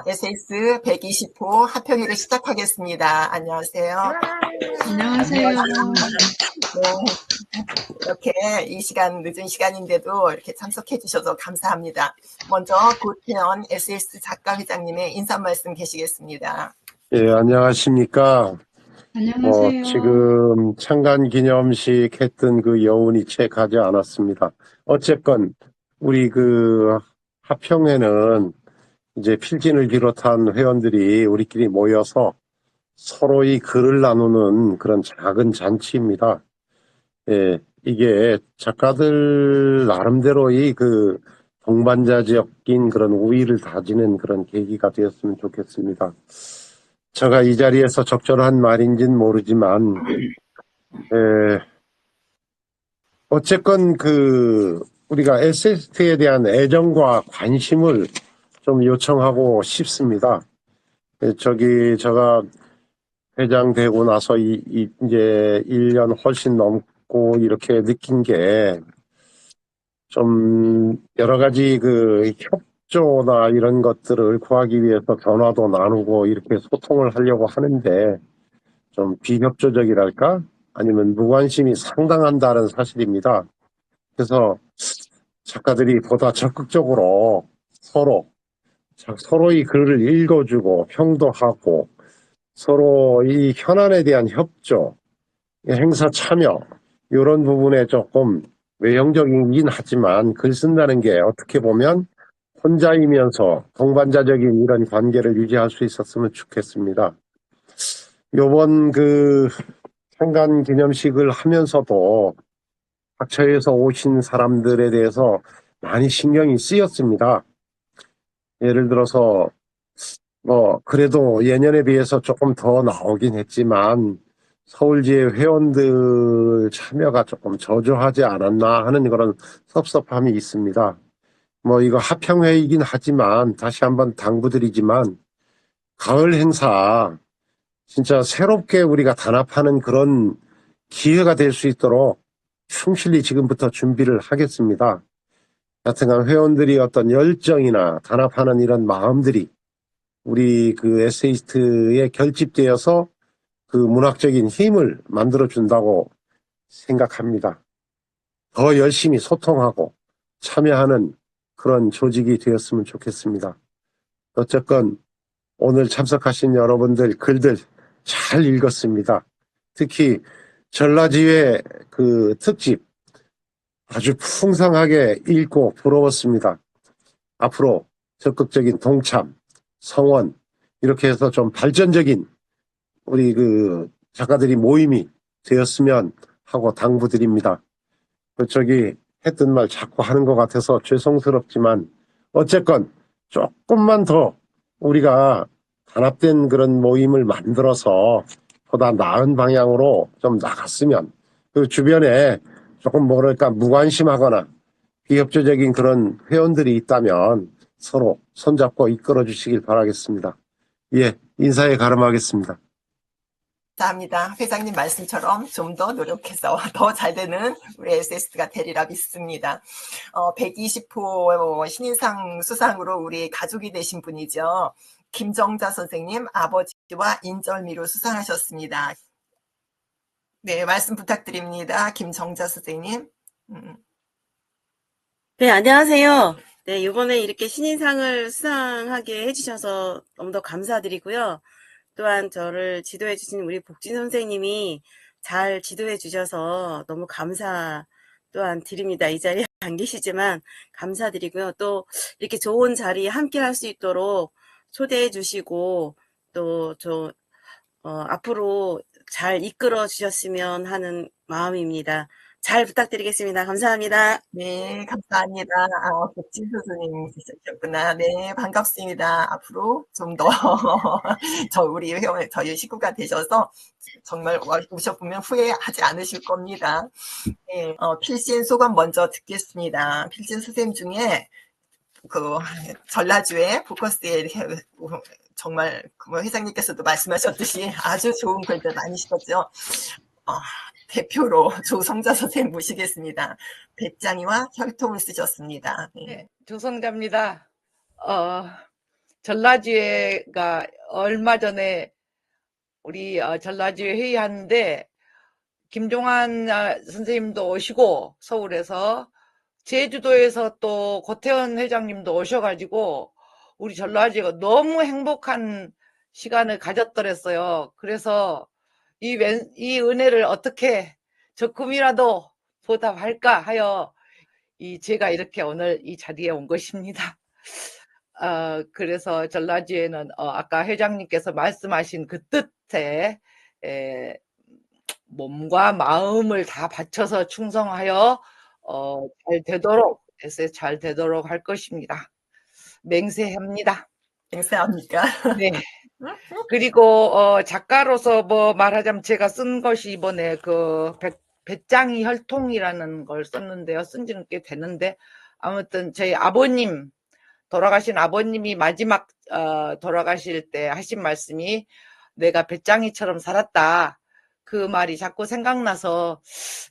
SS 120호 하평회를 시작하겠습니다. 안녕하세요. 안녕하세요. 네, 이렇게 이 시간, 늦은 시간인데도 이렇게 참석해 주셔서 감사합니다. 먼저 고태현 SS 작가회장님의 인사 말씀 계시겠습니다. 예, 안녕하십니까. 안녕하세요. 지금 창간 기념식 했던 그 여운이 채 가지 않았습니다. 어쨌건 우리 그 하평회는 이제 필진을 비롯한 회원들이 우리끼리 모여서 서로의 글을 나누는 그런 작은 잔치입니다. 예, 이게 작가들 나름대로의 그 동반자적인 그런 우위를 다지는 그런 계기가 되었으면 좋겠습니다. 제가 이 자리에서 적절한 말인지는 모르지만, 어쨌건 우리가 SST에 대한 애정과 관심을 좀 요청하고 싶습니다. 제가 회장 되고 나서 이제 1년 훨씬 넘고 이렇게 느낀 게 좀 여러 가지 협조나 이런 것들을 구하기 위해서 전화도 나누고 이렇게 소통을 하려고 하는데 좀 비협조적이랄까? 아니면 무관심이 상당한다는 사실입니다. 그래서 작가들이 보다 적극적으로 서로의 글을 읽어주고 평도하고 서로 이 현안에 대한 협조, 행사 참여 이런 부분에 조금 외형적이긴 하지만 글 쓴다는 게 어떻게 보면 혼자이면서 동반자적인 이런 관계를 유지할 수 있었으면 좋겠습니다. 요번 창간 기념식을 하면서도 학처에서 오신 사람들에 대해서 많이 신경이 쓰였습니다. 예를 들어서 그래도 예년에 비해서 조금 더 나오긴 했지만 서울지회 회원들 참여가 조금 저조하지 않았나 하는 그런 섭섭함이 있습니다. 이거 하평회이긴 하지만 다시 한번 당부드리지만 가을 행사 진짜 새롭게 우리가 단합하는 그런 기회가 될 수 있도록 충실히 지금부터 준비를 하겠습니다. 하여튼간 회원들이 어떤 열정이나 단합하는 이런 마음들이 우리 에세이스트에 결집되어서 문학적인 힘을 만들어준다고 생각합니다. 더 열심히 소통하고 참여하는 그런 조직이 되었으면 좋겠습니다. 어쨌건 오늘 참석하신 여러분들 글들 잘 읽었습니다. 특히 전라지회 특집 아주 풍성하게 읽고 부러웠습니다. 앞으로 적극적인 동참, 성원 이렇게 해서 좀 발전적인 우리 작가들이 모임이 되었으면 하고 당부드립니다. 했던 말 자꾸 하는 것 같아서 죄송스럽지만 어쨌건 조금만 더 우리가 단합된 그런 모임을 만들어서 보다 나은 방향으로 좀 나갔으면 주변에 조금 무관심하거나 비협조적인 그런 회원들이 있다면 서로 손잡고 이끌어 주시길 바라겠습니다. 예, 인사에 가름하겠습니다. 감사합니다. 회장님 말씀처럼 좀 더 노력해서 더 잘 되는 우리 SS가 되리라 믿습니다. 120호 신인상 수상으로 우리 가족이 되신 분이죠. 김정자 선생님 아버지와 인절미로 수상하셨습니다. 네, 말씀 부탁드립니다. 김정자 선생님. 네, 안녕하세요. 네, 이번에 이렇게 신인상을 수상하게 해주셔서 너무 더 감사드리고요. 또한 저를 지도해 주신 우리 복진 선생님이 잘 지도해 주셔서 너무 감사 또한 드립니다. 이 자리에 안 계시지만 감사드리고요. 또 이렇게 좋은 자리에 함께 할 수 있도록 초대해 주시고 또 앞으로 잘 이끌어 주셨으면 하는 마음입니다. 잘 부탁드리겠습니다. 감사합니다. 네, 감사합니다. 복진 교수님이셨구나. 네, 반갑습니다. 앞으로 좀 더, 우리 회원, 저희 식구가 되셔서 정말 오셔보면 후회하지 않으실 겁니다. 네, 필진 소감 먼저 듣겠습니다. 필진 선생님 중에 전라주의 포커스에 정말 회장님께서도 말씀하셨듯이 아주 좋은 글들 많이 쓰셨죠. 대표로 조성자 선생님 모시겠습니다. 배짱이와 혈통을 쓰셨습니다. 네, 조성자입니다. 전라지회가 얼마 전에 우리 전라지회 회의하는데 김종환 선생님도 오시고 서울에서 제주도에서 또 고태원 회장님도 오셔가지고 우리 전라지회가 너무 행복한 시간을 가졌더랬어요. 그래서 이 은혜를 어떻게 조금이라도 보답할까 하여 제가 이렇게 오늘 이 자리에 온 것입니다. 그래서 전라지회는 아까 회장님께서 말씀하신 그 뜻에 몸과 마음을 다 바쳐서 충성하여 잘 되도록 할 것입니다. 맹세합니다. 맹세합니까? 네. 그리고 작가로서 뭐 말하자면 제가 쓴 것이 이번에 그 배짱이 혈통이라는 걸 썼는데요. 쓴 지는 꽤 됐는데 아무튼 저희 아버님 돌아가신 아버님이 마지막 돌아가실 때 하신 말씀이 내가 배짱이처럼 살았다. 그 말이 자꾸 생각나서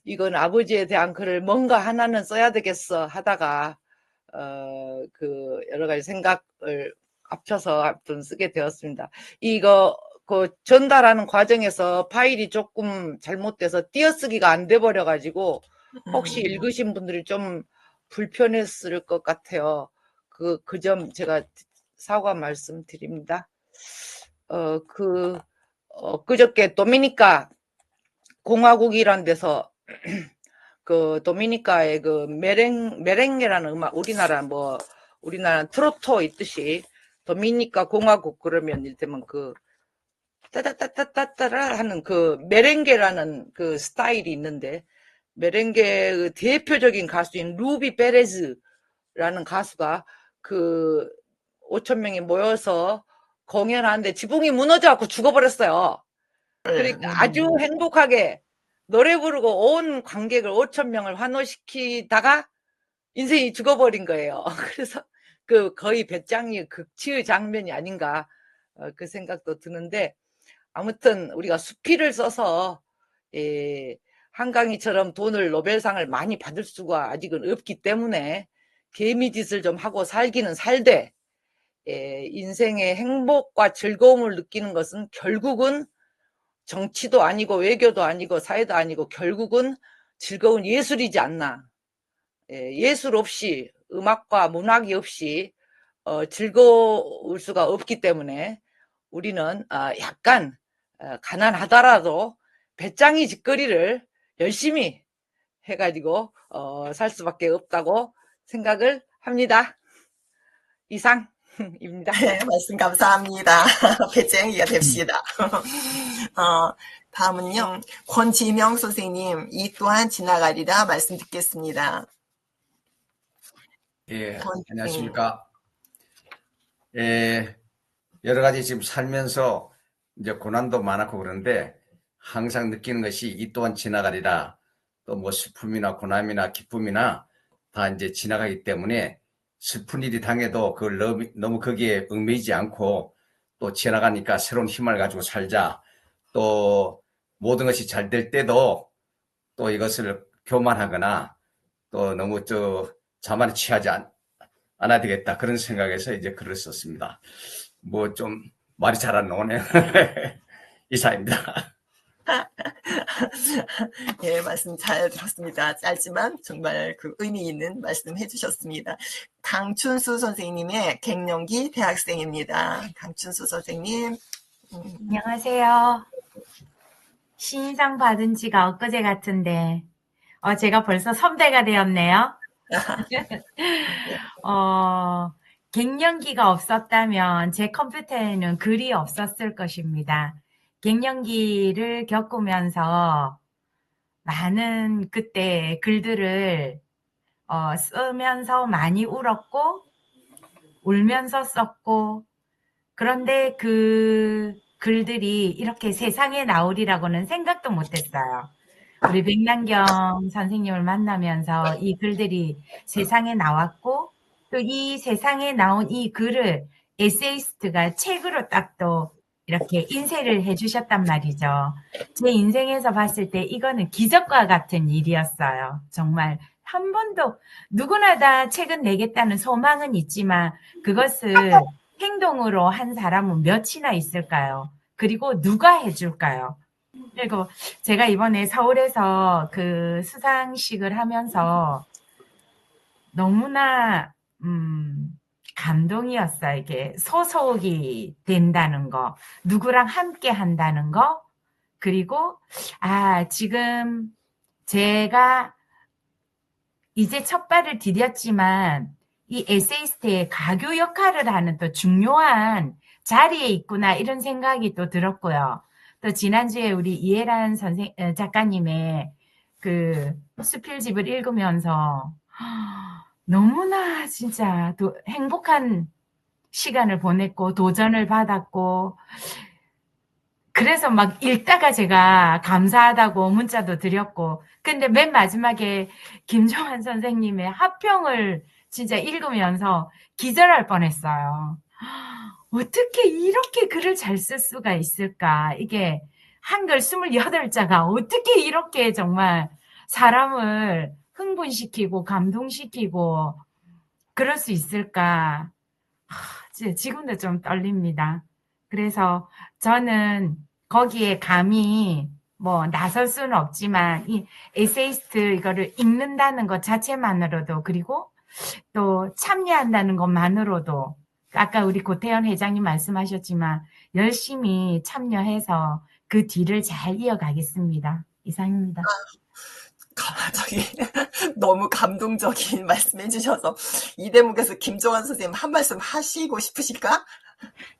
이건 아버지에 대한 글을 뭔가 하나는 써야 되겠어 하다가 그 여러 가지 생각을 합쳐서 아무튼 쓰게 되었습니다. 이거 그 전달하는 과정에서 파일이 조금 잘못돼서 띄어쓰기가 안 돼 버려 가지고 혹시 읽으신 분들이 좀 불편했을 것 같아요. 그 점 제가 사과 말씀드립니다. 그저께 도미니카 공화국이란 데서 그 도미니카의 그 메렝게라는 음악, 우리나라 트로토 있듯이 도미니카 공화국 그러면 이를테면 그 따따따따따따라 하는 그 메렝게라는 그 스타일이 있는데 메렝게 그 대표적인 가수인 루비 페레즈라는 가수가 그 5,000명이 모여서 공연하는데 지붕이 무너져갖고 죽어버렸어요. 그러니까 아주 행복하게 노래 부르고 온 관객을 5,000명을 환호시키다가 인생이 죽어버린 거예요. 그래서 그 거의 배짱이 극치의 장면이 아닌가 그 생각도 드는데 아무튼 우리가 수필을 써서 한강희처럼 돈을 노벨상을 많이 받을 수가 아직은 없기 때문에 개미짓을 좀 하고 살기는 살되 인생의 행복과 즐거움을 느끼는 것은 결국은 정치도 아니고 외교도 아니고 사회도 아니고 결국은 즐거운 예술이지 않나. 예술 없이 음악과 문학이 없이 즐거울 수가 없기 때문에 우리는 약간 가난하더라도 배짱이 짓거리를 열심히 해가지고 살 수밖에 없다고 생각을 합니다. 이상입니다. 네, 말씀 감사합니다. 배짱이가 됩시다. 다음은요, 권지명 선생님, 이 또한 지나가리라 말씀 듣겠습니다. 예, 안녕하십니까. 여러 가지 지금 살면서 이제 고난도 많았고 그런데 항상 느끼는 것이 이 또한 지나가리라. 또 뭐 슬픔이나 고난이나 기쁨이나 다 이제 지나가기 때문에 슬픈 일이 당해도 그걸 너무 거기에 얽매이지 않고 또 지나가니까 새로운 힘을 가지고 살자. 또 모든 것이 잘 될 때도 또 이것을 교만하거나 또 너무 자만에 취하지 않아야 되겠다. 그런 생각에서 이제 글을 썼습니다. 뭐 좀 말이 잘 안 나오네요. 이상입니다. 예, 말씀 잘 들었습니다. 짧지만 정말 그 의미 있는 말씀 해주셨습니다. 강춘수 선생님의 갱년기 대학생입니다. 강춘수 선생님. 안녕하세요. 신인상 받은 지가 엊그제 같은데, 제가 벌써 선배가 되었네요. 갱년기가 없었다면 제 컴퓨터에는 글이 없었을 것입니다. 갱년기를 겪으면서 많은 그때 글들을 쓰면서 많이 울었고 울면서 썼고 그런데 그 글들이 이렇게 세상에 나오리라고는 생각도 못했어요. 우리 백남경 선생님을 만나면서 이 글들이 세상에 나왔고 또 이 세상에 나온 이 글을 에세이스트가 책으로 딱 또 이렇게 인쇄를 해주셨단 말이죠. 제 인생에서 봤을 때 이거는 기적과 같은 일이었어요. 정말 한 번도 누구나 다 책은 내겠다는 소망은 있지만 그것을 행동으로 한 사람은 몇이나 있을까요? 그리고 누가 해줄까요? 그리고 제가 이번에 서울에서 그 수상식을 하면서 너무나 감동이었어요. 이게 소속이 된다는 거, 누구랑 함께 한다는 거, 그리고 지금 제가 이제 첫 발을 디뎠지만 이 에세이스트의 가교 역할을 하는 또 중요한 자리에 있구나 이런 생각이 또 들었고요. 또 지난주에 우리 이해란 작가님의 그 수필집을 읽으면서 너무나 진짜 또 행복한 시간을 보냈고 도전을 받았고 그래서 막 읽다가 제가 감사하다고 문자도 드렸고 근데 맨 마지막에 김정환 선생님의 합평을 진짜 읽으면서 기절할 뻔했어요. 어떻게 이렇게 글을 잘 쓸 수가 있을까? 이게 한글 28자가 어떻게 이렇게 정말 사람을 흥분시키고 감동시키고 그럴 수 있을까? 지금도 좀 떨립니다. 그래서 저는 거기에 감히 뭐 나설 수는 없지만 이 에세이스트 이거를 읽는다는 것 자체만으로도 그리고 또 참여한다는 것만으로도 아까 우리 고태현 회장님 말씀하셨지만 열심히 참여해서 그 뒤를 잘 이어가겠습니다. 이상입니다. 너무 감동적인 말씀 해주셔서 이 대목에서 김정환 선생님 한 말씀 하시고 싶으실까?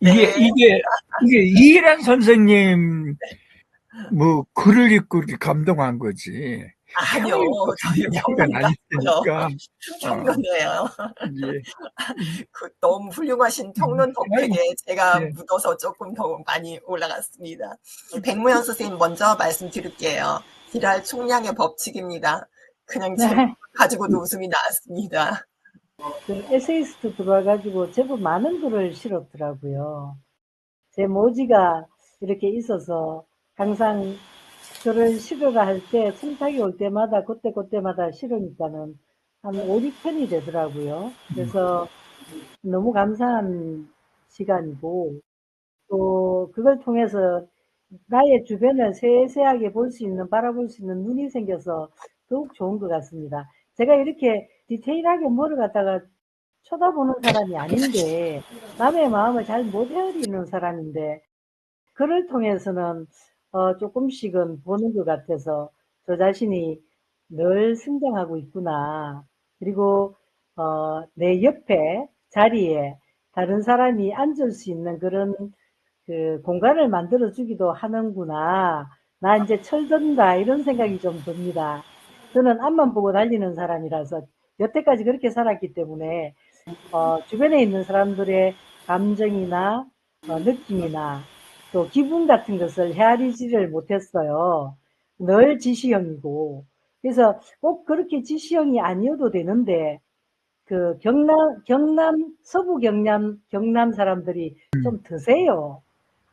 네. 이게 이해란 선생님 뭐 글을 읽고 이렇게 감동한 거지. 아니요, 저희 평론가 아니니까. 평론이에요. 예. 너무 훌륭하신 평론 덕택에 제가 네. 묻어서 조금 더 많이 올라갔습니다. 백무현 선생님 먼저 말씀드릴게요. 딜할 총량의 법칙입니다. 그냥 제목 가지고도 웃음이 나왔습니다. 그 에세이스트 들어와가지고 제법 많은 글을 실었더라고요. 제 모지가 이렇게 있어서 항상 글을 실으라 할 때 청탁이 올 때마다 그때마다 실으니까는 한 5, 6편이 되더라고요. 그래서 너무 감사한 시간이고 또 그걸 통해서 나의 주변을 세세하게 바라볼 수 있는 눈이 생겨서 더욱 좋은 것 같습니다. 제가 이렇게 디테일하게 뭐를 갖다가 쳐다보는 사람이 아닌데 남의 마음을 잘 못 헤아리는 사람인데 글을 통해서는 조금씩은 보는 것 같아서 저 자신이 늘 성장하고 있구나. 그리고 내 옆에 자리에 다른 사람이 앉을 수 있는 그런 그 공간을 만들어 주기도 하는구나. 나 이제 철든다 이런 생각이 좀 듭니다. 저는 앞만 보고 달리는 사람이라서 여태까지 그렇게 살았기 때문에 주변에 있는 사람들의 감정이나 느낌이나 또 기분 같은 것을 헤아리지를 못했어요. 늘 지시형이고. 그래서 꼭 그렇게 지시형이 아니어도 되는데 그 서부 경남 사람들이 좀 드세요.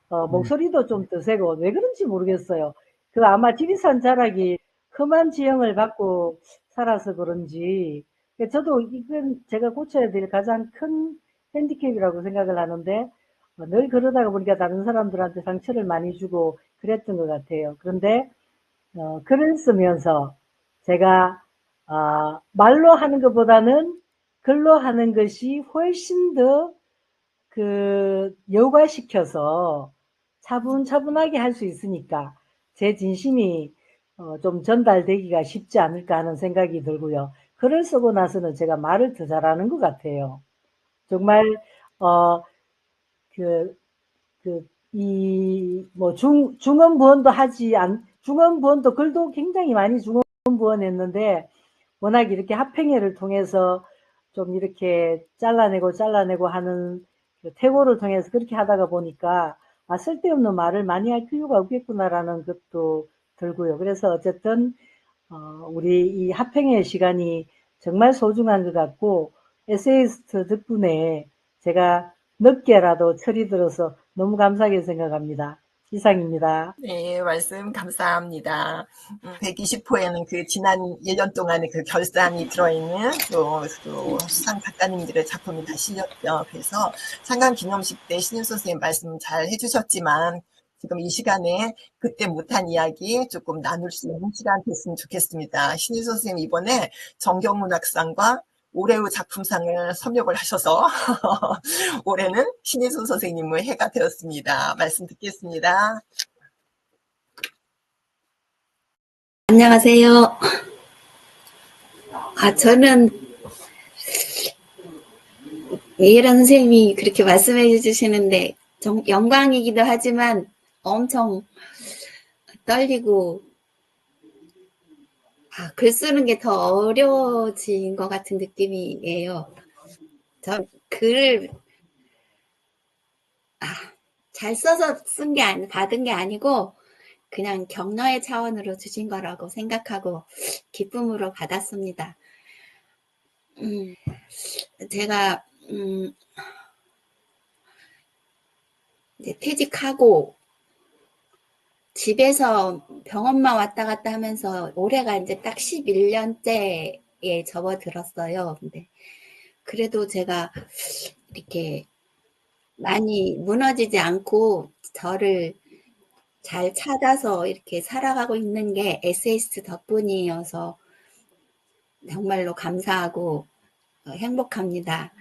목소리도 좀 드세고 왜 그런지 모르겠어요. 그 아마 지리산 자락이 험한 지형을 받고 살아서 그런지 저도 이건 제가 고쳐야 될 가장 큰 핸디캡이라고 생각을 하는데 늘 그러다가 보니까 다른 사람들한테 상처를 많이 주고 그랬던 것 같아요. 그런데 글을 쓰면서 제가 말로 하는 것보다는 글로 하는 것이 훨씬 더 여과시켜서 차분차분하게 할 수 있으니까 제 진심이 좀 전달되기가 쉽지 않을까 하는 생각이 들고요. 글을 쓰고 나서는 제가 말을 더 잘하는 것 같아요. 정말 중언부언도 글도 굉장히 많이 중언부언했는데 워낙 이렇게 합행회를 통해서 좀 이렇게 잘라내고 하는 태고를 통해서 그렇게 하다가 보니까 쓸데없는 말을 많이 할 필요가 없겠구나라는 것도 들고요. 그래서 어쨌든 우리 이 합행회 시간이 정말 소중한 것 같고 에세이스트 덕분에 제가 늦게라도 철이 들어서 너무 감사하게 생각합니다. 이상입니다. 네, 말씀 감사합니다. 120호에는 그 지난 1년 동안의 그 결산이 들어있는 또 수상 작가님들의 작품이 다 실렸죠. 그래서 상강 기념식 때 신윤 선생님 말씀 잘 해주셨지만 지금 이 시간에 그때 못한 이야기 조금 나눌 수 있는 시간 됐으면 좋겠습니다. 신윤 선생님 이번에 정경문학상과 올해의 작품상을 섭렵을 하셔서 올해는 신인순 선생님의 해가 되었습니다. 말씀 듣겠습니다. 안녕하세요. 저는 이혜란 선생님이 그렇게 말씀해 주시는데 영광이기도 하지만 엄청 떨리고 글 쓰는 게 더 어려워진 것 같은 느낌이에요. 저 글을 잘 써서 받은 게 아니고 그냥 격려의 차원으로 주신 거라고 생각하고 기쁨으로 받았습니다. 제가 이제 퇴직하고 집에서 병원만 왔다 갔다 하면서 올해가 이제 딱 11년째에 접어들었어요. 근데 그래도 제가 이렇게 많이 무너지지 않고 저를 잘 찾아서 이렇게 살아가고 있는 게 에세이스트 덕분이어서 정말로 감사하고 행복합니다.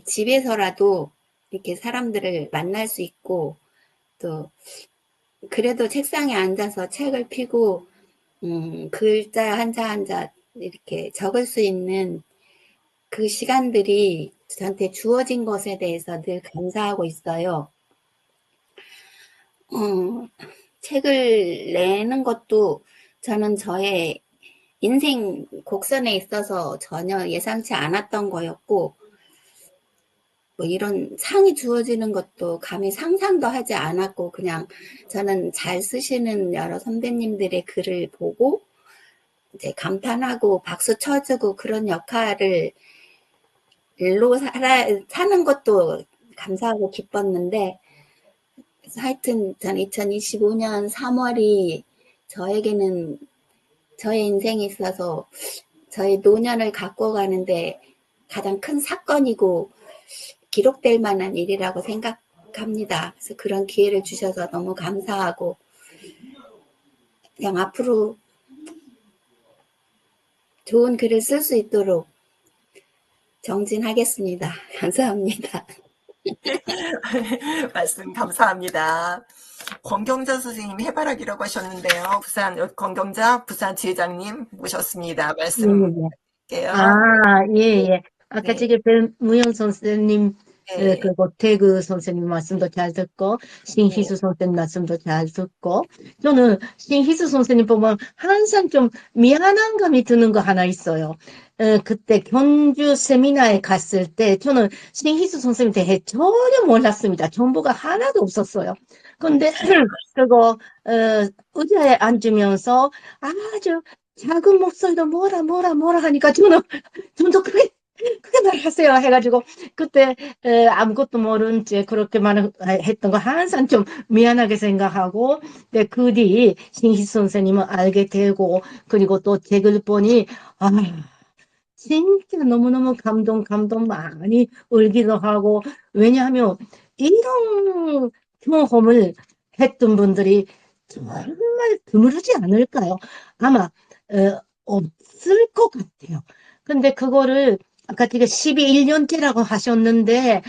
집에서라도 이렇게 사람들을 만날 수 있고 또 그래도 책상에 앉아서 책을 펴고 글자 한자 한자 이렇게 적을 수 있는 그 시간들이 저한테 주어진 것에 대해서 늘 감사하고 있어요. 책을 내는 것도 저는 저의 인생 곡선에 있어서 전혀 예상치 않았던 거였고 뭐 이런 상이 주어지는 것도 감히 상상도 하지 않았고 그냥 저는 잘 쓰시는 여러 선배님들의 글을 보고 이제 감탄하고 박수 쳐주고 그런 역할을 일로 사는 것도 감사하고 기뻤는데 하여튼 전 2025년 3월이 저에게는 저의 인생에 있어서 저의 노년을 갖고 가는데 가장 큰 사건이고 기록될 만한 일이라고 생각합니다. 그래서 그런 기회를 주셔서 너무 감사하고 그냥 앞으로 좋은 글을 쓸 수 있도록 정진하겠습니다. 감사합니다. 말씀 감사합니다. 권경자 선생님 해바라기라고 하셨는데요. 권경자 부산 지회장님 모셨습니다. 말씀 드릴게요. 예. 아까 네. 저기 배무영 선생님, 네. 그리고 태그 선생님 말씀도 잘 듣고, 신희수 선생님 말씀도 잘 듣고, 저는 신희수 선생님 보면 항상 좀 미안한 감이 드는 거 하나 있어요. 그때 경주 세미나에 갔을 때 저는 신희수 선생님 대해 전혀 몰랐습니다. 정보가 하나도 없었어요. 근데 그거 의자에 앉으면서 아주 작은 목소리로 뭐라 하니까 저는 좀더 크게 말하세요 해가지고 그때 아무것도 모른 채 그렇게 했던 거 항상 좀 미안하게 생각하고 그 뒤 신희수 선생님은 알게 되고 그리고 또 제 글 보니 진짜 너무너무 감동 많이 울기도 하고 왜냐하면 이런 경험을 했던 분들이 정말 드물지 않을까요? 아마 없을 것 같아요. 근데 그거를 아까 제가 12년째라고 하셨는데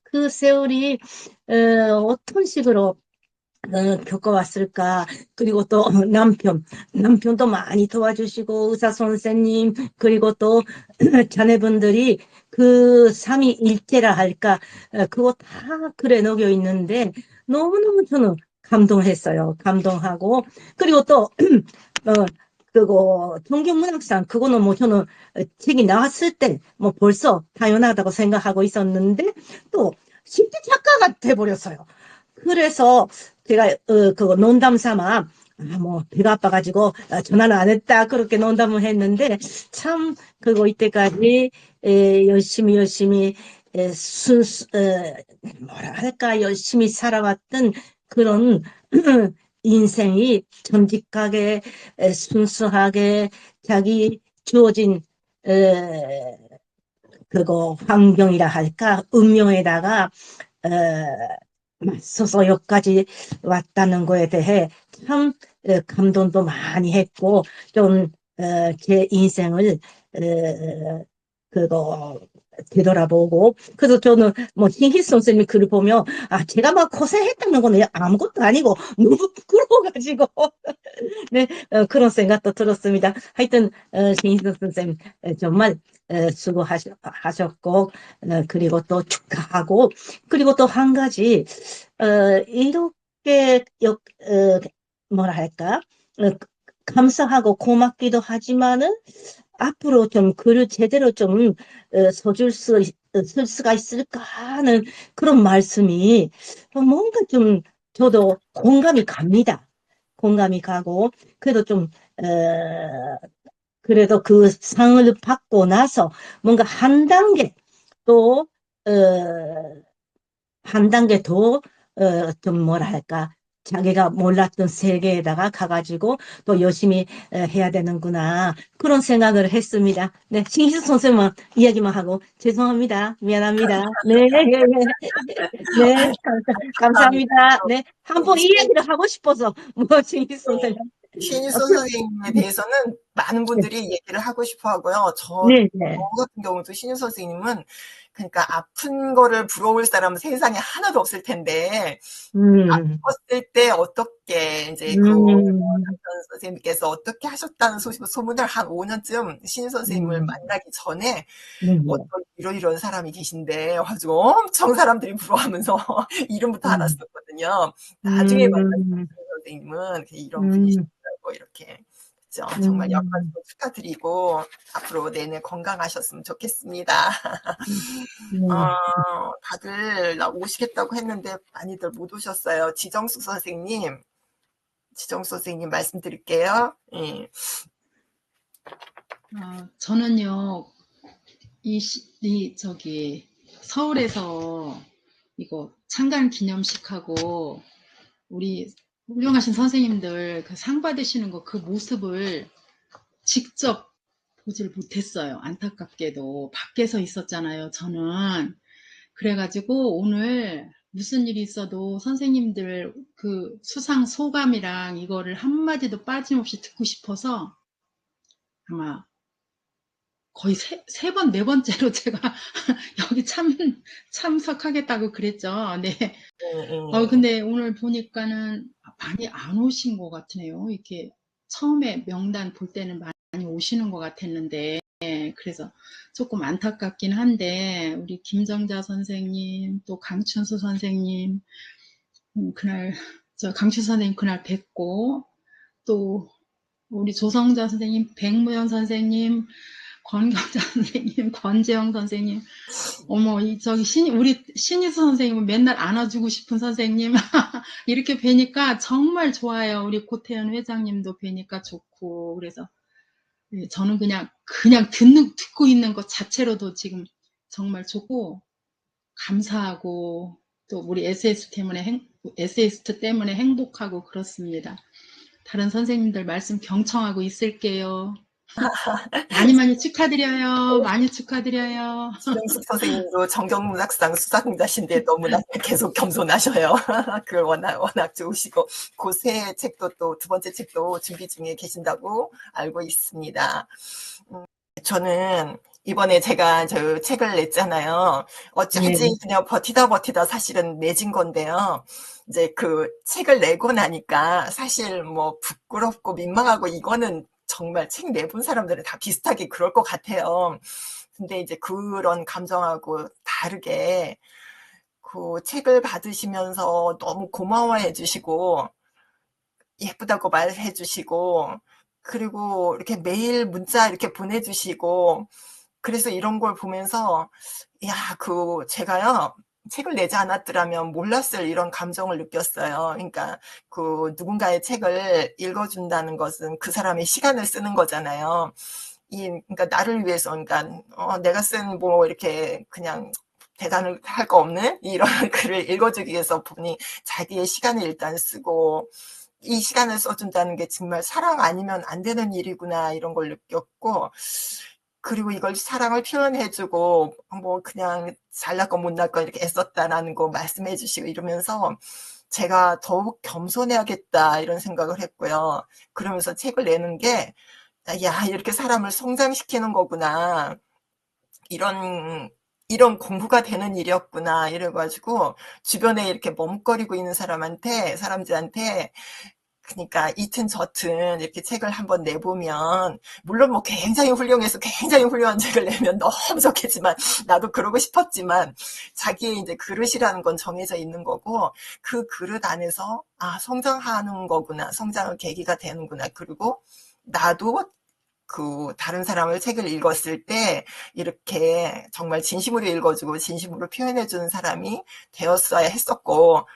그 세월이 어떤 식으로 겪어왔을까. 그리고 또 남편도 많이 도와주시고 의사 선생님 그리고 또 자녀분들이 그 삼위일체라 할까 그거 다 글에 녹여 있는데 너무너무 저는 감동했어요. 감동하고 그리고 또 그거 동경문학상 그거는 뭐 저는 책이 나왔을 때 뭐 벌써 당연하다고 생각하고 있었는데 또 실제 작가가 돼버렸어요. 그래서 제가 그거 농담 삼아 뭐 배가 아파가지고 전화는 안 했다 그렇게 농담을 했는데 참 그거 이때까지 열심히 뭐라 할까 열심히 살아왔던 그런 인생이 정직하게 순수하게 자기 주어진 그거 환경이라 할까 운명에다가 맞서서 여기까지 왔다는 거에 대해 참 감동도 많이 했고 좀 제 인생을 그거 되돌아보고 그래서 저는 뭐 흰희스 선생님 글을 보면 아 제가 막 고생했다는 거는 아무것도 아니고 너무 부끄러워가지고 네 그런 생각도 들었습니다. 하여튼 흰희스 선생님 정말 수고하셨고 그리고 또 축하하고 그리고 또 한 가지 이렇게 뭐라 할까 감사하고 고맙기도 하지만은 앞으로 좀 글을 제대로 좀 쓸 수가 있을까 하는 그런 말씀이 뭔가 좀 저도 공감이 갑니다. 공감이 가고 그래도 좀 그래도 그 상을 받고 나서 뭔가 한 단계 또 한 단계 더 좀 뭐라 할까 자기가 몰랐던 세계에다가 가가지고 또 열심히 해야 되는구나 그런 생각을 했습니다. 네, 신희수 선생님은 이야기만 하고 죄송합니다. 미안합니다. 네, 네, 감사합니다. 네, 한번 이야기를 하고 싶어서 뭐 신희수 선생님. 신희수 선생님에 대해서는 많은 분들이 얘기를 하고 싶어 하고요. 저 네. 같은 경우도 신희수 선생님은 그러니까 아픈 거를 부러울 사람은 세상에 하나도 없을 텐데 아팠을 때 어떻게 이제 그 남편 선생님께서 어떻게 하셨다는 소문을 한 5년쯤 신희수 선생님을 만나기 전에 어떤 이런 사람이 계신데 아주 엄청 사람들이 부러워하면서 이름부터 알았었거든요. 나중에 만난 선생님은 이런 분이시더라고 이렇게. 그렇죠. 정말 역할도 축하드리고 앞으로 내내 건강하셨으면 좋겠습니다. 다들 오시겠다고 했는데 많이들 못 오셨어요. 지정숙 선생님 말씀드릴게요. 예. 저는요, 서울에서 이거 창간 기념식하고 우리 훌륭하신 선생님들 그 상 받으시는 거 그 모습을 직접 보질 못했어요. 안타깝게도 밖에서 있었잖아요. 저는 그래가지고 오늘 무슨 일이 있어도 선생님들 그 수상 소감이랑 이거를 한마디도 빠짐없이 듣고 싶어서 아마 거의 세 번, 네 번째로 제가 여기 참석하겠다고 그랬죠. 네. 근데 오늘 보니까는 많이 안 오신 것 같으네요. 이렇게 처음에 명단 볼 때는 많이 오시는 것 같았는데, 그래서 조금 안타깝긴 한데, 우리 김정자 선생님, 또 강춘수 선생님, 강춘수 선생님 그날 뵙고, 또 우리 조성자 선생님, 백무현 선생님, 권경자 선생님, 권재영 선생님, 우리 신희수 선생님은 맨날 안아주고 싶은 선생님, 이렇게 뵈니까 정말 좋아요. 우리 고태현 회장님도 뵈니까 좋고, 그래서 저는 그냥 듣고 있는 것 자체로도 지금 정말 좋고, 감사하고, 또 우리 SS 때문에 행복하고 그렇습니다. 다른 선생님들 말씀 경청하고 있을게요. 많이 축하드려요. 많이 축하드려요. 지정숙 선생님도 정경문학상 수상자신데 너무나 계속 겸손하셔요. 그걸 워낙 좋으시고 그 새 책도 또 두 번째 책도 준비 중에 계신다고 알고 있습니다. 저는 이번에 제가 저 책을 냈잖아요. 어찌지 그냥 버티다 사실은 내진 건데요. 이제 그 책을 내고 나니까 사실 뭐 부끄럽고 민망하고 이거는 정말 책 내본 사람들은 다 비슷하게 그럴 것 같아요. 근데 이제 그런 감정하고 다르게 그 책을 받으시면서 너무 고마워해 주시고 예쁘다고 말해 주시고 그리고 이렇게 매일 문자 이렇게 보내주시고 그래서 이런 걸 보면서 제가요 책을 내지 않았더라면 몰랐을 이런 감정을 느꼈어요. 그러니까 그 누군가의 책을 읽어준다는 것은 그 사람의 시간을 쓰는 거잖아요. 그러니까 나를 위해서, 그러니까 내가 쓴 뭐 이렇게 그냥 대단할 거 없는 이런 글을 읽어주기 위해서 보니 자기의 시간을 일단 쓰고 이 시간을 써준다는 게 정말 사랑 아니면 안 되는 일이구나 이런 걸 느꼈고 그리고 이걸 사랑을 표현해주고 뭐 그냥 잘났건 못났건 이렇게 애썼다라는 거 말씀해 주시고 이러면서 제가 더욱 겸손해야겠다 이런 생각을 했고요. 그러면서 책을 내는 게 야, 이렇게 사람을 성장시키는 거구나. 이런 공부가 되는 일이었구나. 이래가지고 주변에 이렇게 머뭇거리고 있는 사람들한테 그러니까 이튼 저튼 이렇게 책을 한번 내보면 물론 뭐 굉장히 훌륭해서 굉장히 훌륭한 책을 내면 너무 좋겠지만 나도 그러고 싶었지만 자기의 이제 그릇이라는 건 정해져 있는 거고 그 그릇 안에서 아 성장하는 거구나 성장의 계기가 되는구나 그리고 나도 그 다른 사람을 책을 읽었을 때 이렇게 정말 진심으로 읽어주고 진심으로 표현해주는 사람이 되었어야 했었고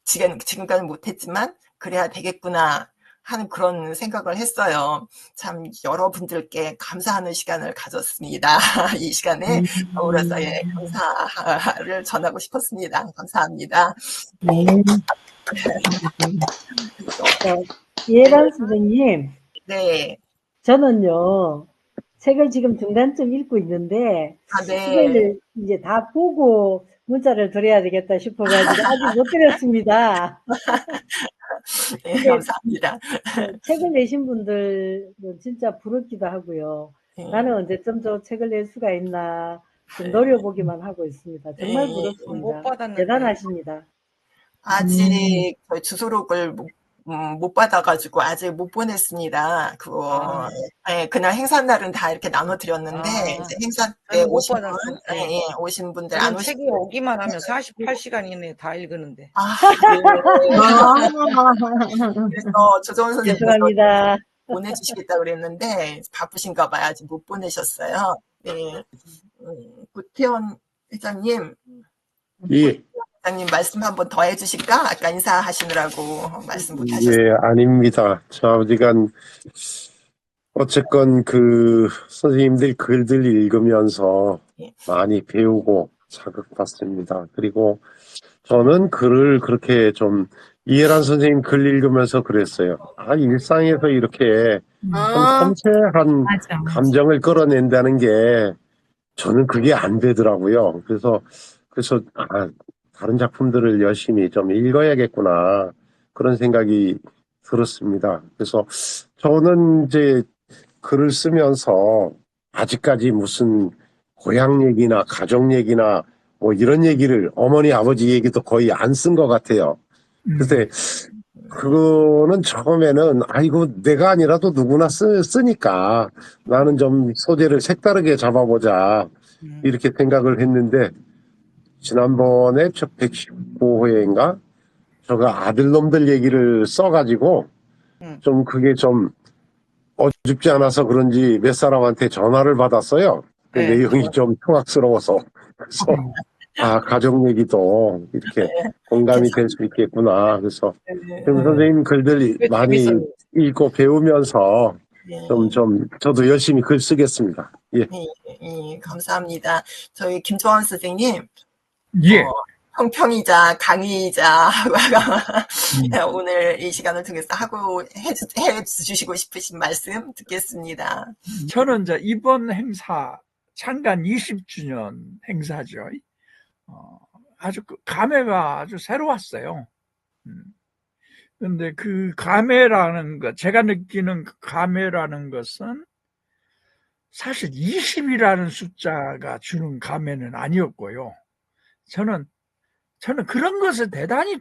지금까지는 못했지만 그래야 되겠구나 하는 그런 생각을 했어요. 참 여러분들께 감사하는 시간을 가졌습니다. 이 시간에 서울에서의 감사를 전하고 싶었습니다. 감사합니다. 이해란 선생님. 네. 저는요, 책을 지금 중간쯤 읽고 있는데, 네. 이걸 이제 다 보고 문자를 드려야 되겠다 싶어가지고 아직 못 드렸습니다. 네, 감사합니다. 책을 내신 분들은 진짜 부럽기도 하고요. 나는 언제쯤 저 책을 낼 수가 있나 좀 노려보기만 하고 있습니다. 정말 부럽습니다. 못 받았는데. 대단하십니다. 아직 저희 주소록을 못 받아가지고 아직 못 보냈습니다. 그거 네, 그날 행사 날은 다 이렇게 나눠드렸는데 이제 행사 때 오신 분, 네, 오신 분들 안 오신 책이 오기만 하면 48시간 이내에 다 읽었는데. 그래서 조정훈 선생님 죄송합니다. 보내주시겠다 그랬는데 바쁘신가 봐요. 아직 못 보내셨어요. 네, 구태원 회장님. 예. 회장님 말씀 한번 더 해주실까? 아까 인사하시느라고 말씀 못 하셨어요. 예, 아닙니다. 좌우지간 어쨌건 그 선생님들 글들 읽으면서 많이 배우고 자극받습니다. 그리고 저는 글을 그렇게 좀 이해란 선생님 글 읽으면서 그랬어요. 아, 일상에서 이렇게 좀 섬세한 감정을 끌어낸다는 게 저는 그게 안 되더라고요. 그래서 다른 작품들을 열심히 좀 읽어야겠구나 그런 생각이 들었습니다. 그래서 저는 이제 글을 쓰면서 아직까지 무슨 고향 얘기나 가족 얘기나 뭐 이런 얘기를 어머니 아버지 얘기도 거의 안 쓴 것 같아요. 그때 그거는 처음에는 아이고 내가 아니라도 누구나 쓰니까 나는 좀 소재를 색다르게 잡아보자 이렇게 생각을 했는데 지난번에 저 115회인가 저가 아들놈들 얘기를 써가지고 좀 그게 좀 어줍지 않아서 그런지 몇 사람한테 전화를 받았어요. 그 내용이 좀 흉악스러워서. 그래서 가족 얘기도 이렇게 공감이 될 수 있겠구나. 그래서 선생님 글들 많이 읽고 배우면서 좀 저도 열심히 글 쓰겠습니다. 예. 감사합니다. 저희 김조원 선생님. 예. 평평이자 강의이자 오늘 이 시간을 통해서 하고 해주시고 싶으신 말씀 듣겠습니다. 저는 이제 이번 행사 창간 20주년 행사죠. 아주 감회가 아주 새로웠어요. 근데 그 감회라는 것, 제가 느끼는 그 감회라는 것은 사실 20이라는 숫자가 주는 감회는 아니었고요. 저는 그런 것을 대단히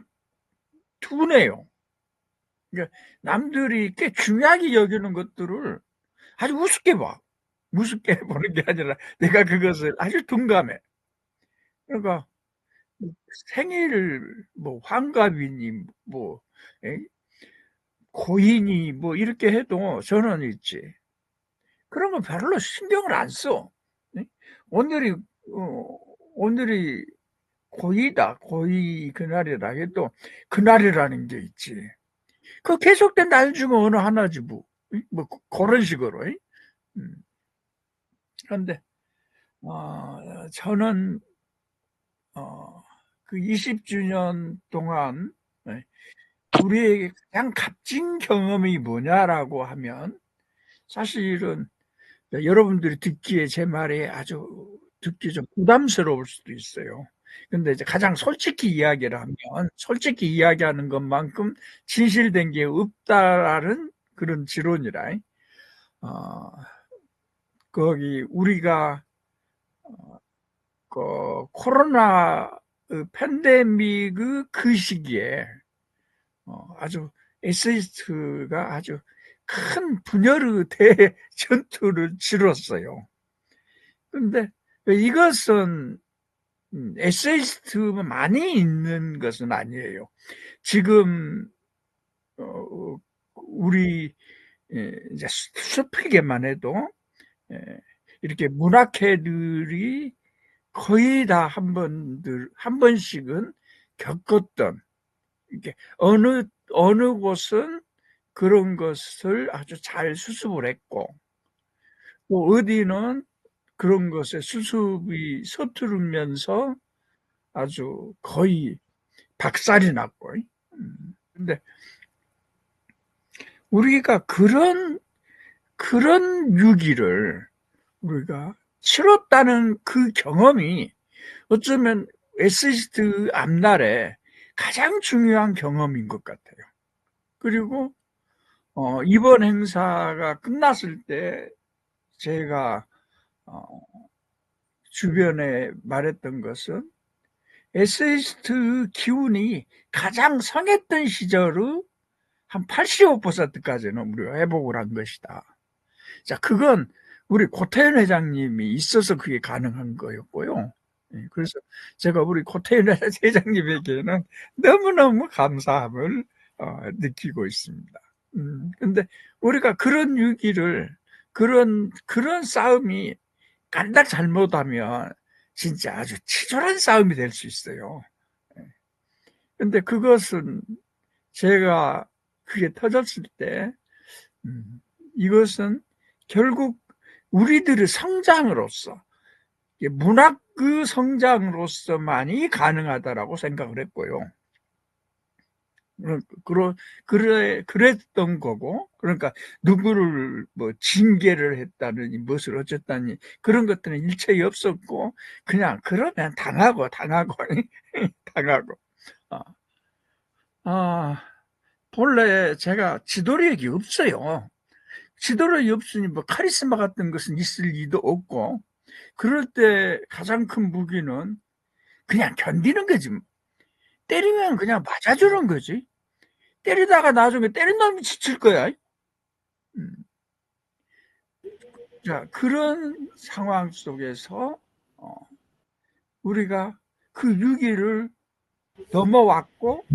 둔해요. 그러니까 남들이 꽤 중요하게 여기는 것들을 아주 우습게 봐. 우습게 보는 게 아니라 내가 그것을 아주 둔감해. 그러니까 생일 뭐 환갑이니 뭐 고인이 뭐 이렇게 해도 저는 있지. 그런 건 별로 신경을 안 써. 오늘이 고이다, 고이 그날이라 해도 그날이라는 게 있지. 그 계속된 날 중에 어느 하나지 뭐 그런 식으로. 그런데 저는 그 20주년 동안 우리에게 가장 값진 경험이 뭐냐라고 하면 사실은 여러분들이 듣기에 제 말이 아주 듣기 좀 부담스러울 수도 있어요. 근데 이제 가장 솔직히 이야기를 하면 솔직히 이야기하는 것만큼 진실된 게 없다라는 그런 지론이라. 거기 우리가 그 코로나 팬데믹 그 시기에 아주 에세이스트가 아주 큰 분열의 대전투를 치렀어요. 근데 이것은 에세이스트만 많이 있는 것은 아니에요. 지금 우리 이제 수필계만 해도 이렇게 문학회들이 거의 다 한 번씩은 겪었던 이렇게 어느 곳은 그런 것을 아주 잘 수습을 했고 또 어디는 그런 것에 수습이 서투르면서 아주 거의 박살이 났고. 근데 우리가 그런 위기를 우리가 치렀다는 그 경험이 어쩌면 에세이스트 앞날에 가장 중요한 경험인 것 같아요. 그리고 이번 행사가 끝났을 때 제가 주변에 말했던 것은 에세이스트 기운이 가장 성했던 시절의 한 85%까지는 우리가 회복을 한 것이다. 자, 그건 우리 고태현 회장님이 있어서 그게 가능한 거였고요. 그래서 제가 우리 고태현 회장님에게는 너무너무 감사함을 느끼고 있습니다. 근데 우리가 그런 위기를, 그런 싸움이 간딱 잘못하면 진짜 아주 치졸한 싸움이 될 수 있어요. 근데 그것은 제가 그게 터졌을 때, 이것은 결국 우리들의 성장으로서, 문학 그 성장으로서만이 가능하다라고 생각을 했고요. 그랬던 거고, 그러니까 누구를 뭐 징계를 했다느니 무엇을 어쨌다니 그런 것들은 일체이 없었고, 그냥 그러면 당하고 본래 제가 지도력이 없어요. 지도력이 없으니 뭐 카리스마 같은 것은 있을 리도 없고, 그럴 때 가장 큰 무기는 그냥 견디는 거지. 때리면 그냥 맞아주는 거지. 때리다가 나중에 때린 놈이 지칠 거야. 자, 그런 상황 속에서 우리가 그 위기를 넘어왔고,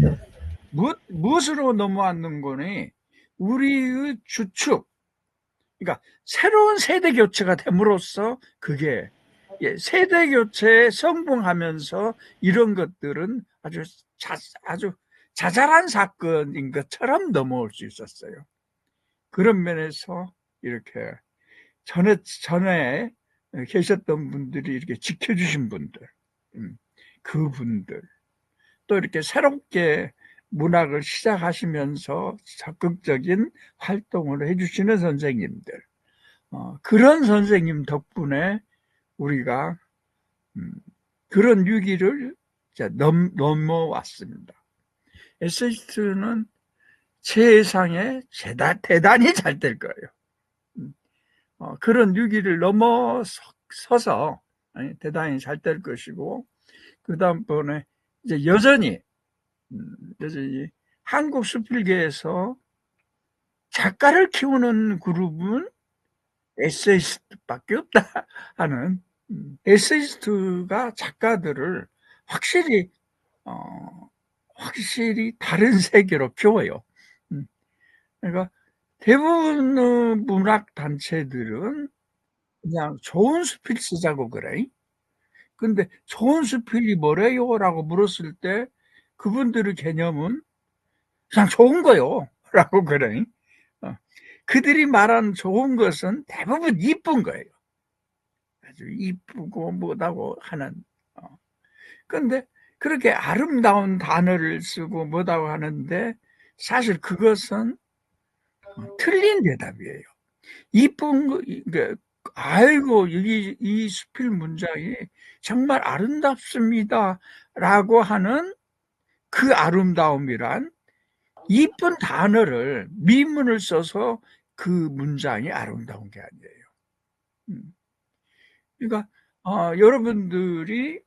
무엇으로 넘어왔는 거니? 우리의 주축, 그러니까 새로운 세대 교체가 됨으로써 그게 세대 교체에 성공하면서 이런 것들은 아주 자잘한 사건인 것처럼 넘어올 수 있었어요. 그런 면에서 이렇게 전에 계셨던 분들이 이렇게 지켜주신 분들, 그분들, 또 이렇게 새롭게 문학을 시작하시면서 적극적인 활동을 해주시는 선생님들, 그런 선생님 덕분에 우리가 그런 위기를 넘어왔습니다. 에세이스트는 제 예상에 대단히 잘 될 거예요. 그런 위기를 넘어서서 대단히 잘 될 것이고, 그 다음번에 이제 여전히 한국 수필계에서 작가를 키우는 그룹은 에세이스트밖에 없다 하는, 에세이스트가 작가들을 확실히 다른 세계로 키워요. 그러니까 대부분의 문학 단체들은 그냥 좋은 수필 쓰자고 그래. 근데 좋은 수필이 뭐래요? 라고 물었을 때 그분들의 개념은 그냥 좋은 거요. 라고 그래. 그들이 말한 좋은 것은 대부분 이쁜 거예요. 아주 이쁘고 뭐다고 하는. 근데 그렇게 아름다운 단어를 쓰고 뭐다고 하는데 사실 그것은 틀린 대답이에요. 이쁜 거, 아이고, 이 수필 문장이 정말 아름답습니다. 라고 하는 그 아름다움이란 이쁜 단어를, 미문을 써서 그 문장이 아름다운 게 아니에요. 그러니까, 여러분들이,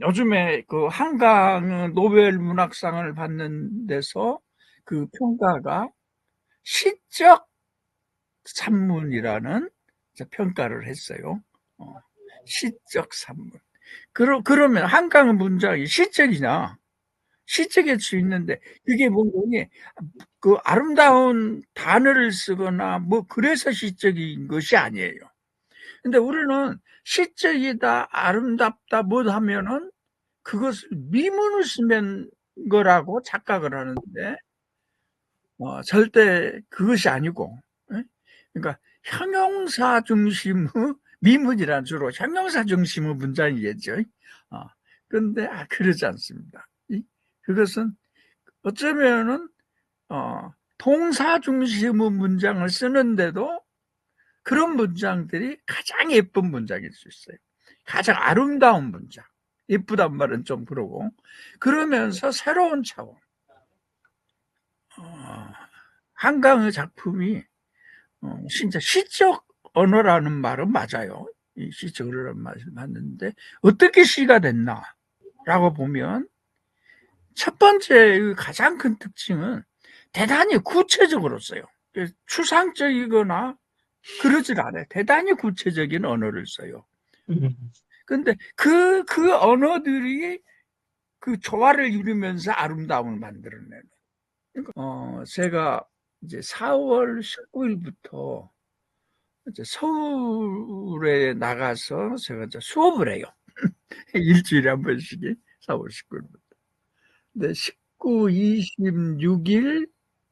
요즘에 그 한강 노벨 문학상을 받는 데서 그 평가가 시적 산문이라는 평가를 했어요. 시적 산문. 그러면 한강 문장이 시적이냐? 시적일 수 있는데 그게 뭐니? 그 아름다운 단어를 쓰거나 뭐 그래서 시적인 것이 아니에요. 근데 우리는 시적이다, 아름답다, 뭐 하면은 그것을 미문을 쓰면 거라고 착각을 하는데 절대 그것이 아니고, 그러니까 형용사 중심의 미문이란 주로 형용사 중심의 문장이겠죠. 그런데 그러지 않습니다. 그것은 어쩌면은 동사 중심의 문장을 쓰는데도 그런 문장들이 가장 예쁜 문장일 수 있어요. 가장 아름다운 문장. 예쁘단 말은 좀 그러고 그러면서 새로운 차원. 한강의 작품이 진짜 시적 언어라는 말은 맞아요. 이 시적 언어라는 말이 맞는데 어떻게 시가 됐나라고 보면 첫 번째 가장 큰 특징은 대단히 구체적으로 써요. 추상적이거나 그러질 않아요. 대단히 구체적인 언어를 써요. 근데 그 언어들이 그 조화를 이루면서 아름다움을 만들어내는. 제가 이제 4월 19일부터 이제 서울에 나가서 제가 이제 수업을 해요. 일주일에 한 번씩이 4월 19일부터. 근데 19, 26일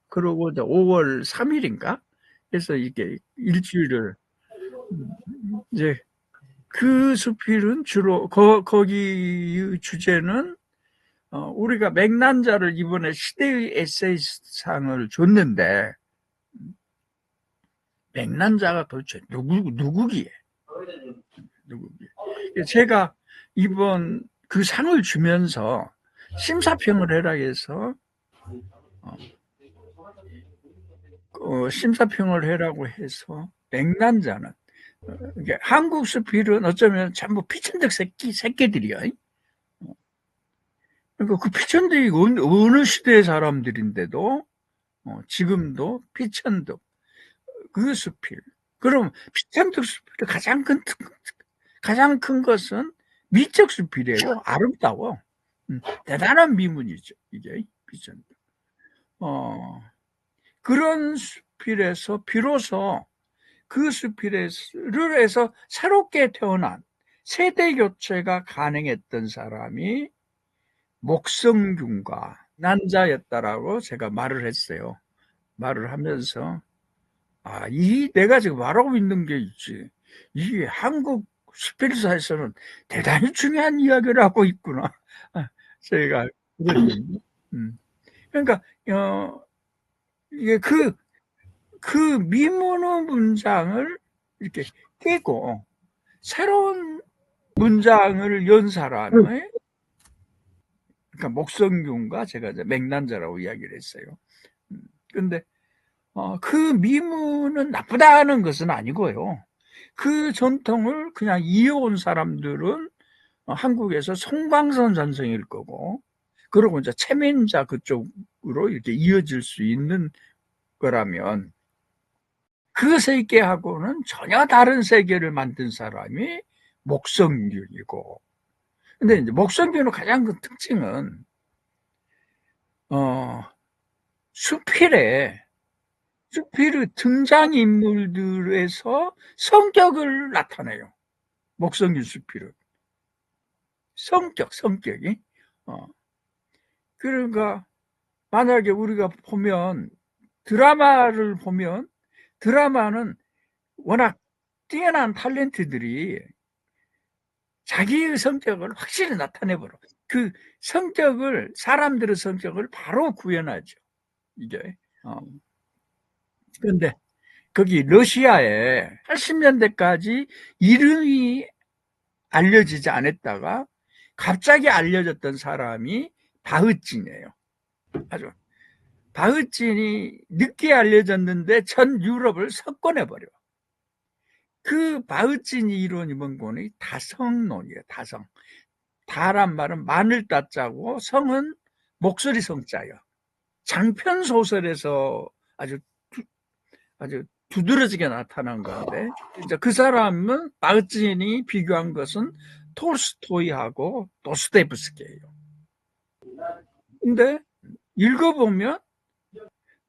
그러고 이제 5월 3일인가? 그래서 이게 일주일을 이제 그 수필은 주로 거기 주제는 우리가 맥난자를 이번에 시대의 에세이상을 줬는데 맥난자가 도대체 누구기에? 제가 이번 그 상을 주면서 심사평을 해라 해서 심사평을 해라고 해서 맥난자는 한국 수필은 어쩌면 전부 피천적 새끼들이야. 그러니까 그 피천들이 어느 시대의 사람들인데도 지금도 피천적 그 수필. 그럼 피천적 수필의 가장 큰 것은 미적 수필이에요. 아름다워. 대단한 미문이죠. 이게 피천적. 그런 수필에서 비로소 그 수필을 해서 새롭게 태어난 세대 교체가 가능했던 사람이 목성균과 난자였다라고 제가 말을 했어요. 말을 하면서 내가 지금 말하고 있는 게 있지. 이게 한국 수필사에서는 대단히 중요한 이야기를 하고 있구나. 제가 그러니까 이게 그 미문의 문장을 이렇게 깨고 새로운 문장을 연 사람의 그러니까 목성균과 제가 이제 맥난자라고 이야기를 했어요. 근데 그 미문은 나쁘다는 것은 아니고요. 그 전통을 그냥 이어온 사람들은 한국에서 송광선 선생일 거고, 그리고 이제 최민자 그쪽으로 이렇게 이어질 수 있는 거라면 그 세계하고는 전혀 다른 세계를 만든 사람이 목성균이고, 근데 이제 목성균의 가장 큰 특징은 수필의 등장인물들에서 성격을 나타내요. 목성균 수필은 성격이 그러니까 만약에 우리가 보면 드라마는 워낙 뛰어난 탤런트들이 자기의 성격을 확실히 나타내버려. 그 성격을, 사람들의 성격을 바로 구현하죠. 이게. 그런데 거기 러시아에 80년대까지 이름이 알려지지 않았다가 갑자기 알려졌던 사람이 바흐진이에요. 아주 바흐진이 늦게 알려졌는데 전 유럽을 석권해버려. 그 바흐진이 이룬 이번권이 다성론이에요. 다성. 다란 말은 마늘 따자고 성은 목소리 성자예요. 장편 소설에서 아주 두드러지게 나타난 건데, 이제 그 사람은 바흐진이 비교한 것은 톨스토이하고 도스토옙스키예요. 근데 읽어보면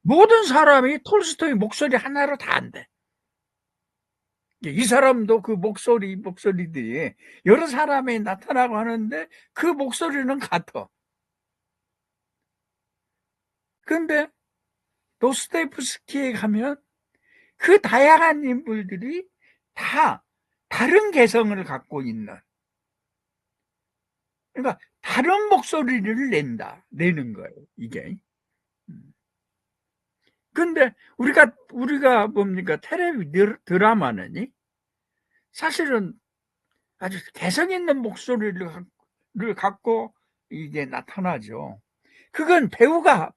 모든 사람이 톨스토이 목소리 하나로 다 안 돼. 이 사람도 그 목소리들이 여러 사람이 나타나고 하는데 그 목소리는 같아. 근데 도스토옙스키에 가면 그 다양한 인물들이 다 다른 개성을 갖고 있는, 그러니까 다른 목소리를 내는 거예요, 이게. 근데 우리가 뭡니까? 텔레비전 드라마는 사실은 아주 개성 있는 목소리를 갖고 이게 나타나죠. 그건 배우가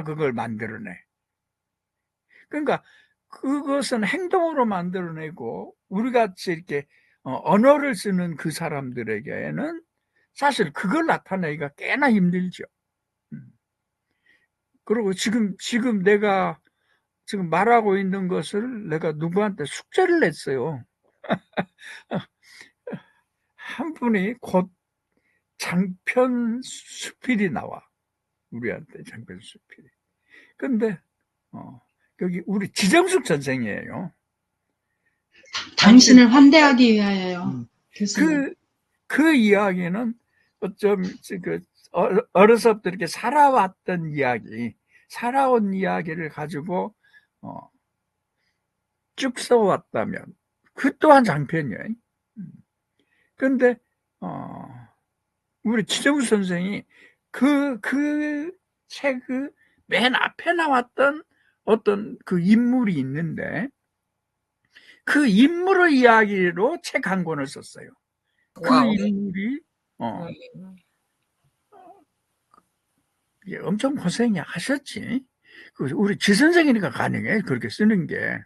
그걸 만들어내. 그러니까 그것은 행동으로 만들어내고 우리같이 이렇게 언어를 쓰는 그 사람들에게는 사실 그걸 나타내기가 꽤나 힘들죠. 그리고 지금 내가 지금 말하고 있는 것을 내가 누구한테 숙제를 냈어요. 한 분이 곧 장편 수필이 나와. 우리한테 장편 수필이. 근데 여기 우리 지정숙 선생이에요. 당신을 환대하기 위하여요. 교수님. 그 이야기는 어쩜 어려서부터 이렇게 살아왔던 이야기, 살아온 이야기를 가지고 쭉 써왔다면 그 또한 장편이에요. 근데 우리 지정수 선생이 그 책의 맨 앞에 나왔던 어떤 그 인물이 있는데 그 인물의 이야기로 책 한 권을 썼어요. 그 와우. 인물이 엄청 고생이 하셨지. 우리 지 선생이니까 가능해, 그렇게 쓰는 게.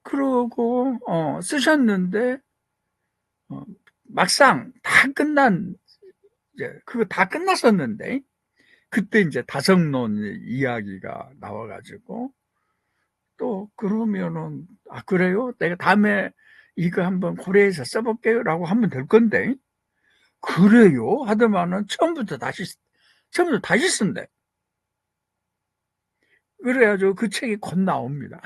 그러고 쓰셨는데 막상 다 그거 다 끝났었는데 그때 이제 다성론 이야기가 나와가지고 또 그러면은 그래요? 내가 다음에 이거 한번 고려해서 써볼게요 라고 하면 될 건데 그래요? 하더만은 처음부터 다시 쓴대. 그래가지고 그 책이 곧 나옵니다.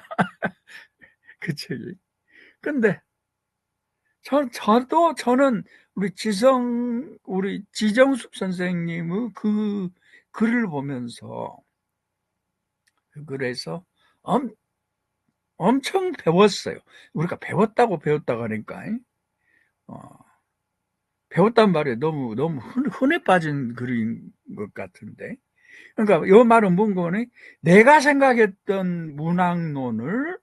그 책이. 근데 저는 우리 지정숙 선생님의 그 글을 보면서 그래서 엄청 배웠어요. 우리가 배웠다고 하니까 배웠단 말에 너무 흔해 빠진 글인 것 같은데. 그러니까 이 말은 뭔가 내가 생각했던 문학론을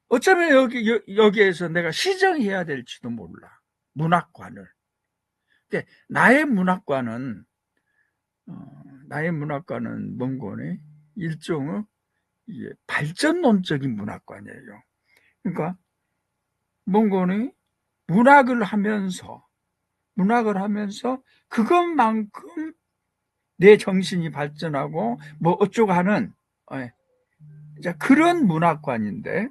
어쩌면 여기에서 내가 시정해야 될지도 몰라. 문학관을. 나의 문학관은 뭔가 일종의 발전론적인 문학관이에요. 그러니까 뭔가 문학을 하면서 그것만큼 내 정신이 발전하고 뭐 어쩌고 하는 그런 문학관인데,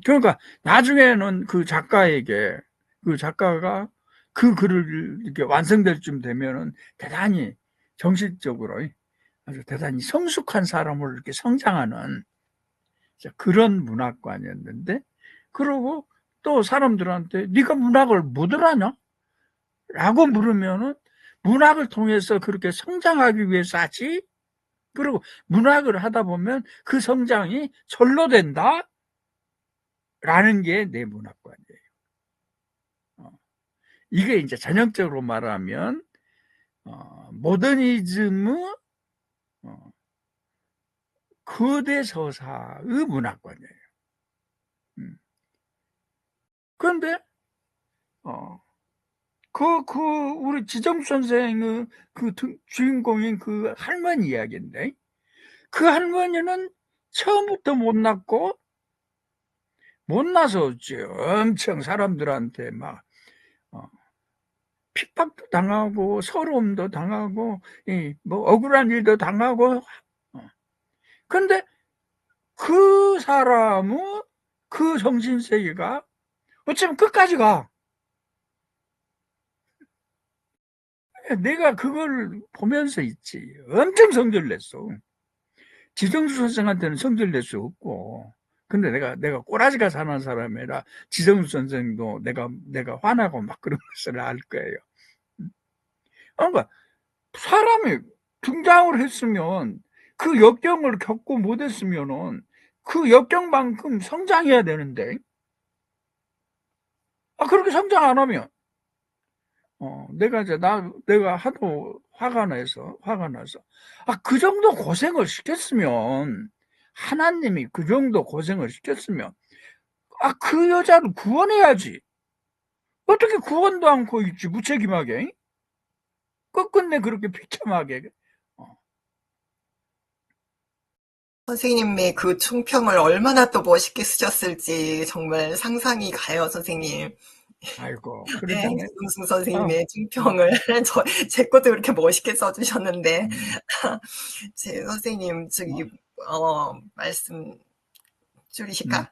그러니까 나중에는 그 작가가 그 글을 이렇게 완성될 쯤 되면은 대단히 정신적으로 아주 대단히 성숙한 사람으로 이렇게 성장하는 그런 문학관이었는데, 그러고 또 사람들한테 네가 문학을 뭐들 하냐? 라고 물으면은 문학을 통해서 그렇게 성장하기 위해서 하지. 그리고 문학을 하다 보면 그 성장이 절로 된다. 라는 게 내 문화관이에요. 이게 이제 전형적으로 말하면 모더니즘의 거대 서사의 문화관이에요. 그런데 우리 지정수 선생의 그 주인공인 그 할머니 이야기인데, 그 할머니는 처음부터 못나서 엄청 사람들한테 막 핍박도 당하고 서러움도 당하고 뭐 억울한 일도 당하고. 근데 그 사람의 그 정신세계가 어쩌면 끝까지 가. 내가 그걸 보면서 있지. 엄청 성질 냈어. 지정수 선생한테는 성질 낼 수 없고. 근데 내가 꼬라지가 사는 사람이라 지정수 선생도 내가 화나고 막 그런 것을 알 거예요. 그러니까 사람이 등장을 했으면 그 역경을 겪고 못했으면은 그 역경만큼 성장해야 되는데, 그렇게 성장 안 하면 내가 하도 화가 나서 그 정도 고생을 시켰으면, 하나님이 그 정도 고생을 시켰으면 그 여자를 구원해야지. 어떻게 구원도 않고 있지, 무책임하게. 끝끝내 그렇게 비참하게. 선생님의 그 충평을 얼마나 또 멋있게 쓰셨을지 정말 상상이 가요, 선생님. 아이고, 네, 그러잖아요. 김승 선생님의 충평을 제 것도 그렇게 멋있게 써주셨는데, 제 선생님 저기 말씀 줄이실까?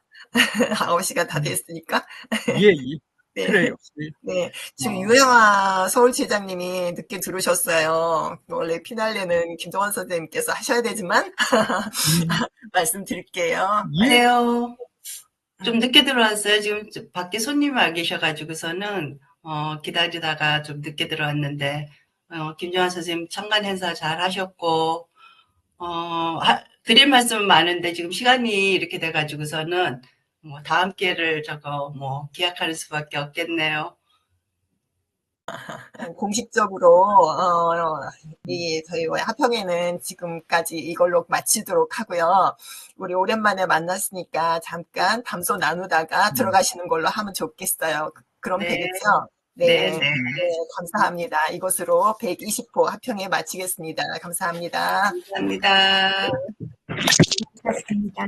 9시가 다 됐으니까. 예. 네. 그래요. 네. 지금 유영아 서울지장님이 늦게 들어오셨어요. 원래 피날레는 김정환 선생님께서 하셔야 되지만, 말씀드릴게요. 그래요. 좀 늦게 들어왔어요. 지금 밖에 손님이 와 계셔가지고서는, 기다리다가 좀 늦게 들어왔는데, 김정환 선생님 청간 행사 잘 하셨고, 드릴 말씀은 많은데 지금 시간이 이렇게 돼가지고서는 다음 기회를 기약하는 수밖에 없겠네요. 공식적으로 저희 하평회는 지금까지 이걸로 마치도록 하고요. 우리 오랜만에 만났으니까 잠깐 담소 나누다가 들어가시는 걸로 하면 좋겠어요. 그럼 네. 되겠죠? 네, 감사합니다. 이것으로 120호 하평회 마치겠습니다. 감사합니다. 감사합니다. 고맙습니다.